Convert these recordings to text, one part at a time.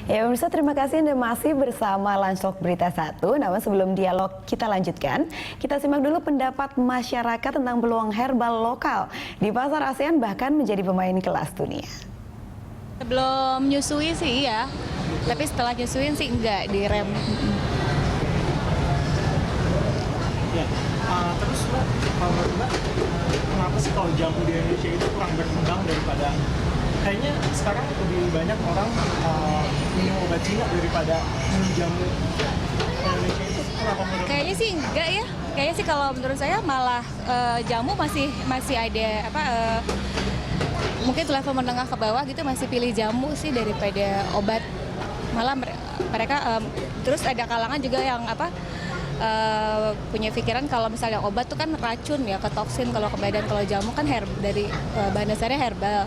Ya pemirsa, terima kasih Anda masih bersama Lunchtalk Berita 1. Namun sebelum dialog kita lanjutkan, kita simak dulu pendapat masyarakat tentang peluang herbal lokal di pasar ASEAN bahkan menjadi pemain kelas dunia. Sebelum nyusui sih iya, tapi setelah nyusuin sih enggak, direm. Ya, terus Mbak, kalau menurut Mbak, kenapa sih kalau jamu di Indonesia itu kurang berkembang daripada kayaknya sekarang lebih banyak orang minum obat Cina daripada minum jamu Indonesia itu kenapa menurut Mbak? Kayaknya sih enggak ya. Kayaknya sih kalau menurut saya malah jamu masih ada mungkin level menengah ke bawah gitu masih pilih jamu sih daripada obat. Malah mereka terus ada kalangan juga yang punya pikiran kalau misalnya obat tuh kan racun ya, ke toksin kalau ke badan. Kalau jamu kan dari bahan dasarnya herbal.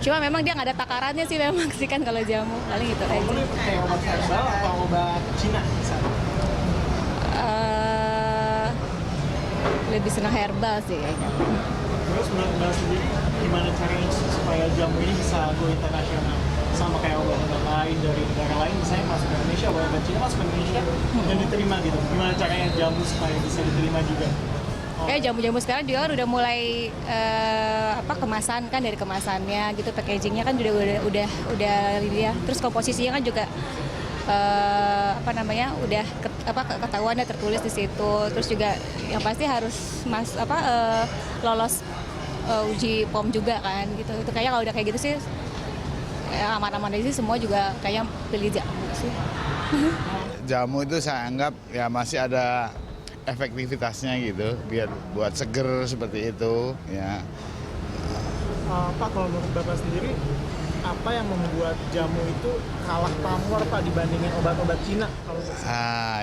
Cuma memang dia nggak ada takarannya sih memang sih kan kalau jamu, paling gitu aja. Kamu pakai obat herbal atau obat Cina misalnya? Lebih senang herbal sih kayaknya. Terus menurut Mbak sendiri gimana caranya supaya jamu ini bisa go internasional? Sama kayak obat-obat lain dari negara lain misalnya masuk ke Indonesia, obat Cina masuk ke Indonesia dan diterima gitu. Gimana caranya jamu supaya bisa diterima juga? Jamu-jamu sekarang juga kan udah mulai kemasan kan, dari kemasannya gitu, packagingnya kan udah ini ya. Terus komposisinya kan juga udah ketahuannya tertulis di situ. Terus juga yang pasti harus lolos uji POM juga kan gitu. Itu kayaknya kalau udah kayak gitu sih aman-aman aja sih, semua juga kayaknya pilih jamu sih. Jamu itu saya anggap ya masih ada efektivitasnya gitu, biar buat seger seperti itu ya. Pak, kalau menurut Bapak sendiri apa yang membuat jamu itu kalah pamor Pak dibandingin obat-obat Cina?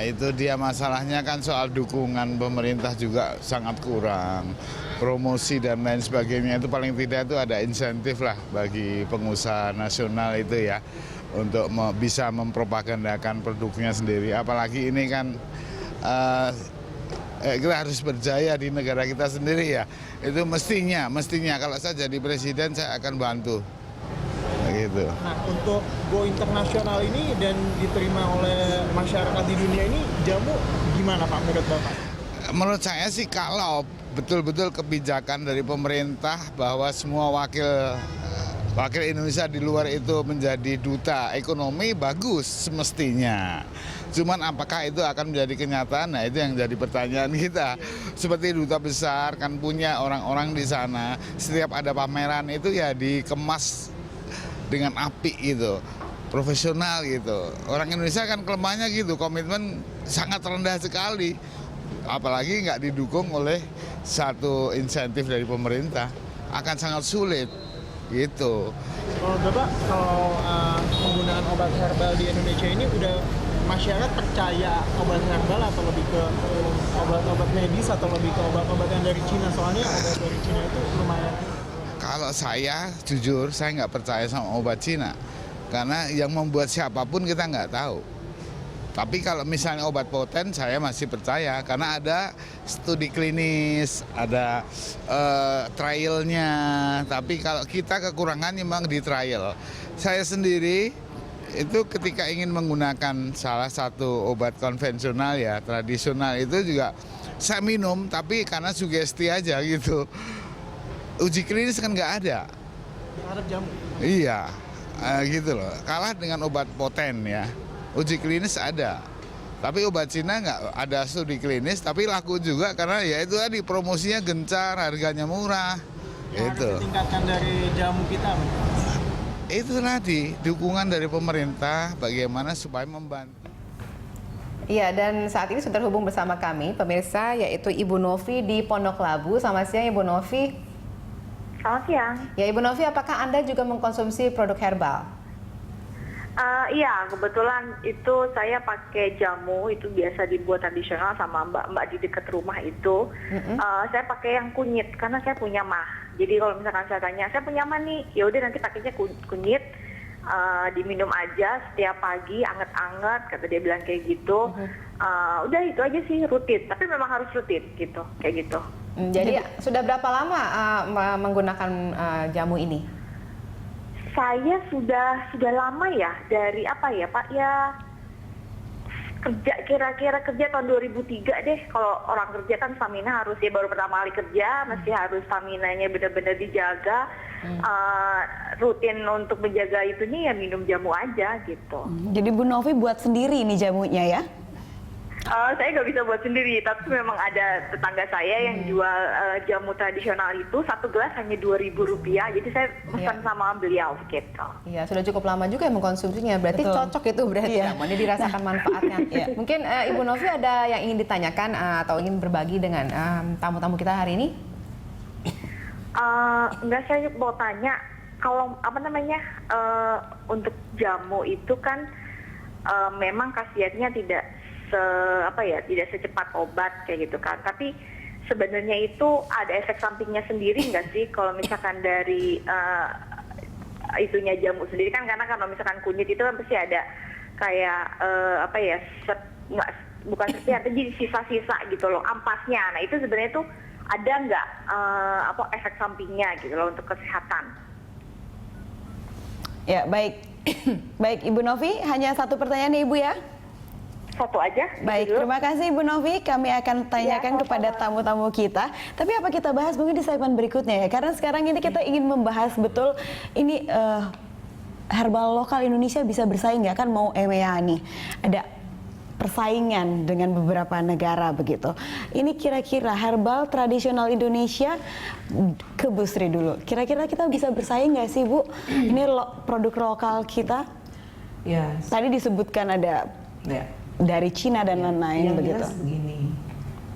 Itu dia masalahnya kan, soal dukungan pemerintah juga sangat kurang. Promosi dan lain sebagainya itu paling tidak itu ada insentif lah bagi pengusaha nasional itu ya, untuk bisa mempropagandakan produknya sendiri. Apalagi ini kan kita harus berjaya di negara kita sendiri ya. Itu mestinya kalau saya jadi presiden saya akan bantu. Begitu. Nah, untuk go internasional ini dan diterima oleh masyarakat di dunia ini, jamu gimana Pak menurut Bapak? Menurut saya sih kalau betul-betul kebijakan dari pemerintah bahwa semua wakil Indonesia di luar itu menjadi duta ekonomi, bagus semestinya. Cuman apakah itu akan menjadi kenyataan? Nah, itu yang jadi pertanyaan kita. Seperti duta besar kan punya orang-orang di sana, setiap ada pameran itu ya dikemas dengan apik gitu, profesional gitu. Orang Indonesia kan kelemahannya gitu, komitmen sangat rendah sekali. Apalagi nggak didukung oleh satu insentif dari pemerintah, akan sangat sulit gitu. Kalau Bapak, kalau penggunaan obat herbal di Indonesia ini udah masyarakat percaya obat herbal atau lebih ke obat-obat medis atau lebih ke obat-obat yang dari Cina? Soalnya obat dari Cina itu lumayan. Kalau saya jujur, saya nggak percaya sama obat Cina, karena yang membuat siapapun kita nggak tahu. Tapi kalau misalnya obat poten, saya masih percaya karena ada studi klinis, ada trialnya. Tapi kalau kita kekurangannya memang di trial. Saya sendiri itu ketika ingin menggunakan salah satu obat konvensional ya, tradisional itu juga saya minum, tapi karena sugesti aja gitu. Uji klinis kan nggak ada. Terhadap jamu? Iya, gitu loh. Kalah dengan obat poten ya. Uji klinis ada, tapi obat Cina nggak ada studi klinis, tapi laku juga karena ya itu tadi promosinya gencar, harganya murah. Yang Itu. harus ditingkatkan dari jamu kita. Itu tadi dukungan dari pemerintah bagaimana supaya membantu. Iya, dan saat ini sudah terhubung bersama kami pemirsa, yaitu Ibu Novi di Pondok Labu. Selamat siang Ibu Novi. Selamat siang. Ya Ibu Novi, apakah Anda juga mengkonsumsi produk herbal? Iya, kebetulan itu saya pakai jamu itu biasa dibuat tradisional sama mbak-mbak di dekat rumah itu. Saya pakai yang kunyit karena saya punya mah. Jadi kalau misalkan saya tanya, saya punya mah nih, ya udah nanti pakainya kunyit, diminum aja setiap pagi, anget-anget, kata dia bilang kayak gitu. Udah itu aja sih, rutin. Tapi memang harus rutin gitu, kayak gitu. Jadi sudah berapa lama menggunakan jamu ini? saya sudah lama ya dari apa ya Pak ya, kerja kira-kira kerja tahun 2003 deh. Kalau orang kerja kan stamina harus ya, baru pertama kali kerja mesti harus staminanya benar-benar dijaga. Rutin untuk menjaga itunya ya minum jamu aja gitu. Jadi Bu Novi buat sendiri nih jamunya ya? Saya nggak bisa buat sendiri, tapi memang ada tetangga saya yang jual jamu tradisional itu, satu gelas hanya Rp2.000, jadi saya pesan sama beliau gitu. Iya, sudah cukup lama juga yang mengkonsumsinya, berarti Betul. cocok itu berarti jamuannya, dirasakan manfaatnya. Mungkin Ibu Novi ada yang ingin ditanyakan atau ingin berbagi dengan tamu-tamu kita hari ini? Enggak, saya mau tanya, kalau apa namanya untuk jamu itu kan memang khasiatnya tidak tidak secepat obat kayak gitu kan. Tapi sebenarnya itu ada efek sampingnya sendiri nggak sih kalau misalkan dari itunya jamu sendiri kan, karena kalau misalkan kunyit itu kan pasti ada kayak bukan setiap, jadi sisa-sisa gitu loh, ampasnya. Nah itu sebenarnya tuh ada nggak efek sampingnya gitu loh untuk kesehatan? Ya baik, baik Ibu Novi, hanya satu pertanyaan ya Ibu ya? Satu aja. Baik, dulu. terima kasih Ibu Novi. Kami akan tanyakan Ya, kepada tamu-tamu kita. Tapi apa kita bahas mungkin di segmen berikutnya ya? Karena sekarang ini kita ingin membahas betul ini herbal lokal Indonesia bisa bersaing nggak, kan mau EMEA nih. Ada persaingan dengan beberapa negara begitu. Ini kira-kira herbal tradisional Indonesia, ke Bu Sri dulu. Kira-kira kita bisa bersaing nggak sih Bu? Ini produk lokal kita. Ya, Tadi disebutkan ada ya. dari Cina dan lain-lain Yang begitu. jelas begini,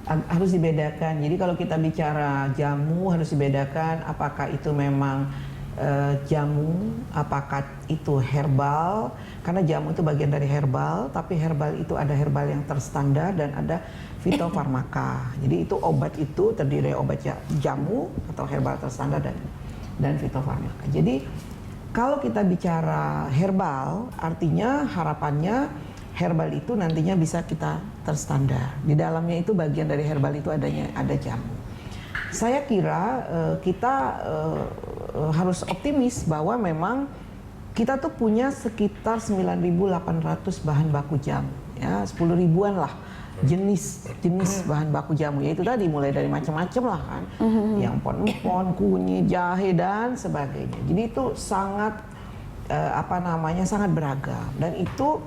harus dibedakan. Jadi kalau kita bicara jamu harus dibedakan apakah itu memang jamu, apakah itu herbal. Karena jamu itu bagian dari herbal, tapi herbal itu ada herbal yang terstandar dan ada fitofarmaka. Jadi itu obat itu terdiri dari obat jamu atau herbal terstandar dan fitofarmaka. Jadi kalau kita bicara herbal, artinya harapannya herbal itu nantinya bisa kita terstandar. Di dalamnya itu bagian dari herbal itu ada jamu. Saya kira kita harus optimis bahwa memang kita tuh punya sekitar 9.800 bahan baku jamu, ya 10 ribuan lah jenis bahan baku jamu. Ya itu tadi mulai dari macam-macam lah kan, yang empon-empon, kunyit, jahe dan sebagainya. Jadi itu sangat sangat beragam dan itu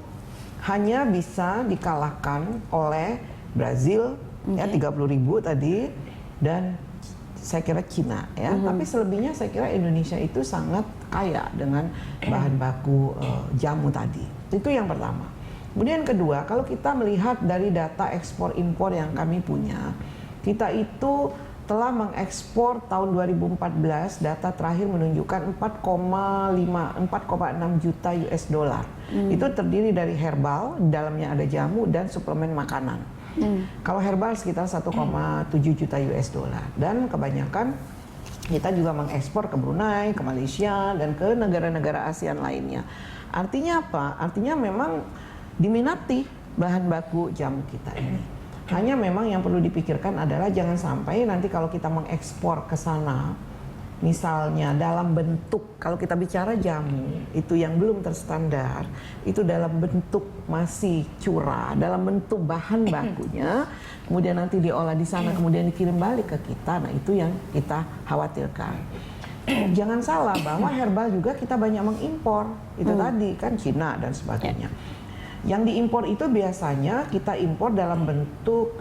hanya bisa dikalahkan oleh Brazil ya 30.000 tadi dan saya kira Cina ya. Tapi selebihnya saya kira Indonesia itu sangat kaya dengan bahan baku jamu tadi. Itu yang pertama. Kemudian kedua, kalau kita melihat dari data ekspor impor yang kami punya, kita itu telah mengekspor tahun 2014, data terakhir menunjukkan 4,6 juta US dollar. Itu terdiri dari herbal, dalamnya ada jamu dan suplemen makanan. Kalau herbal sekitar 1,7 juta US dollar. Dan kebanyakan kita juga mengekspor ke Brunei, ke Malaysia, dan ke negara-negara ASEAN lainnya. Artinya apa? Artinya memang diminati bahan baku jamu kita ini. Hanya memang yang perlu dipikirkan adalah jangan sampai nanti kalau kita mengekspor ke sana, misalnya dalam bentuk, kalau kita bicara jamu, itu yang belum terstandar, itu dalam bentuk masih curah, dalam bentuk bahan bakunya, kemudian nanti diolah di sana, kemudian dikirim balik ke kita, nah itu yang kita khawatirkan. Jangan salah bahwa herbal juga kita banyak mengimpor, itu tadi kan Cina dan sebagainya. Yang diimpor itu biasanya kita impor dalam bentuk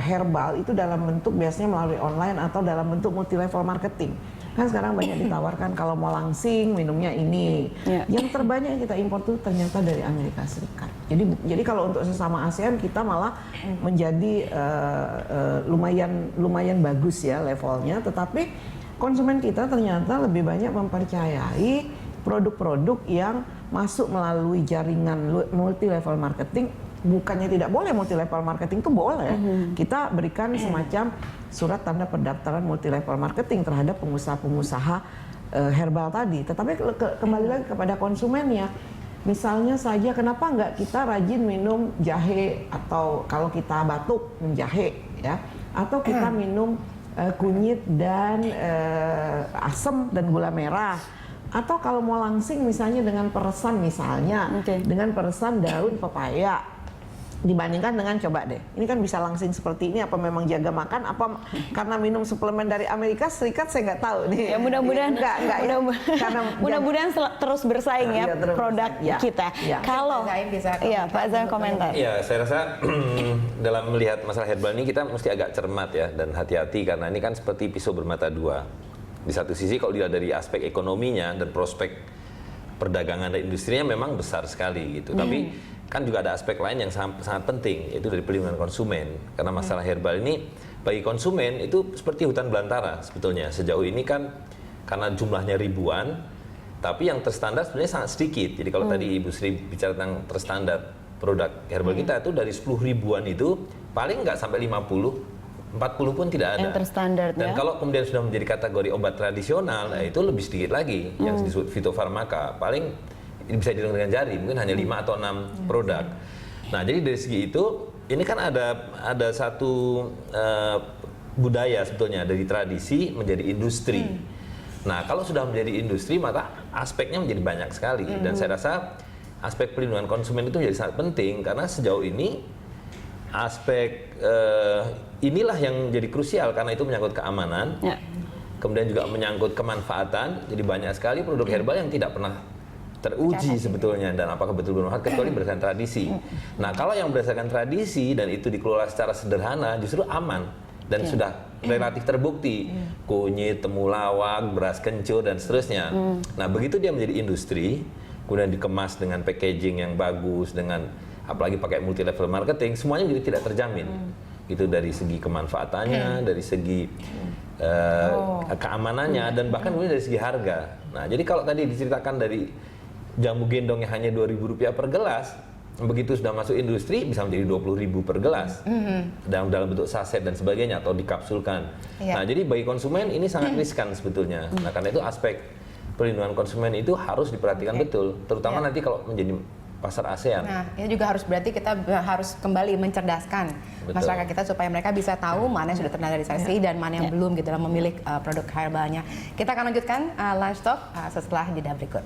herbal itu dalam bentuk biasanya melalui online atau dalam bentuk multi level marketing. Kan sekarang banyak ditawarkan kalau mau langsing minumnya ini. Yang terbanyak yang kita impor itu ternyata dari Amerika Serikat. Jadi kalau untuk sesama ASEAN kita malah menjadi lumayan bagus ya levelnya, tetapi konsumen kita ternyata lebih banyak mempercayai produk-produk yang masuk melalui jaringan multi level marketing. Bukannya tidak boleh multi level marketing, itu boleh. Kita berikan semacam surat tanda pendaftaran multi level marketing terhadap pengusaha-pengusaha herbal tadi. Tetapi kembali lagi kepada konsumennya. Misalnya saja kenapa nggak kita rajin minum jahe, atau kalau kita batuk minum jahe ya, atau kita minum kunyit dan asam dan gula merah. Atau kalau mau langsing misalnya dengan peresan misalnya, Oke. dengan peresan daun pepaya. Dibandingkan dengan coba deh, ini kan bisa langsing seperti ini, apa memang jaga makan, apa karena minum suplemen dari Amerika Serikat, saya nggak tahu nih. Ya mudah-mudahan enggak ya. Karena mudah-mudahan terus bersaing ya Iya, terus produk bersaing. Ya. kita. Ya. Kalau Pak Zaim bisa iya Pak Zaim komentar. Ya, saya rasa dalam melihat masalah herbal ini kita mesti agak cermat ya dan hati-hati karena ini kan seperti pisau bermata dua. Di satu sisi kalau dilihat dari aspek ekonominya dan prospek perdagangan dan industrinya memang besar sekali gitu. Tapi kan juga ada aspek lain yang sangat penting, yaitu dari perlindungan konsumen. Karena masalah herbal ini bagi konsumen itu seperti hutan belantara sebetulnya. Sejauh ini kan karena jumlahnya ribuan, tapi yang terstandar sebenarnya sangat sedikit. Jadi kalau tadi Ibu Sri bicara tentang terstandar produk herbal kita itu dari 10 ribuan itu paling nggak sampai 50, 40 pun tidak ada. Yang terstandar Dan ya. kalau kemudian sudah menjadi kategori obat tradisional, nah itu lebih sedikit lagi yang disebut fitofarmaka. Paling ini bisa dihitung dengan jari, mungkin hanya 5 atau 6 produk. Nah, jadi dari segi itu, ini kan ada satu budaya sebetulnya dari tradisi menjadi industri. Nah, kalau sudah menjadi industri, maka aspeknya menjadi banyak sekali. Dan saya rasa aspek perlindungan konsumen itu menjadi sangat penting karena sejauh ini aspek inilah yang jadi krusial karena itu menyangkut keamanan, Ya. kemudian juga menyangkut kemanfaatan. Jadi banyak sekali produk herbal yang tidak pernah teruji sebetulnya dan apakah betul bermanfaat kecuali berdasarkan tradisi. Nah, kalau yang berdasarkan tradisi dan itu dikelola secara sederhana justru aman dan sudah relatif terbukti. Kunyit, temulawak, beras kencur dan seterusnya. Nah, begitu dia menjadi industri, kemudian dikemas dengan packaging yang bagus, dengan apalagi pakai multi level marketing, semuanya jadi tidak terjamin. Gitu dari segi kemanfaatannya, dari segi keamanannya dan bahkan kemudian dari segi harga. Nah, jadi kalau tadi diceritakan dari jamu gendong yang hanya Rp2.000 per gelas, begitu sudah masuk industri bisa menjadi Rp20.000 per gelas dalam bentuk saset dan sebagainya atau dikapsulkan. Nah, jadi bagi konsumen ini sangat riskan sebetulnya. Nah, karena itu aspek perlindungan konsumen itu harus diperhatikan betul, terutama nanti kalau menjadi pasar ASEAN. Nah, ini juga harus berarti kita harus kembali mencerdaskan masyarakat kita supaya mereka bisa tahu mana yang sudah terstandarisasi dan mana yang belum gitu dalam memilih produk herbalnya. Kita akan lanjutkan Lunch Talk setelah jeda berikut.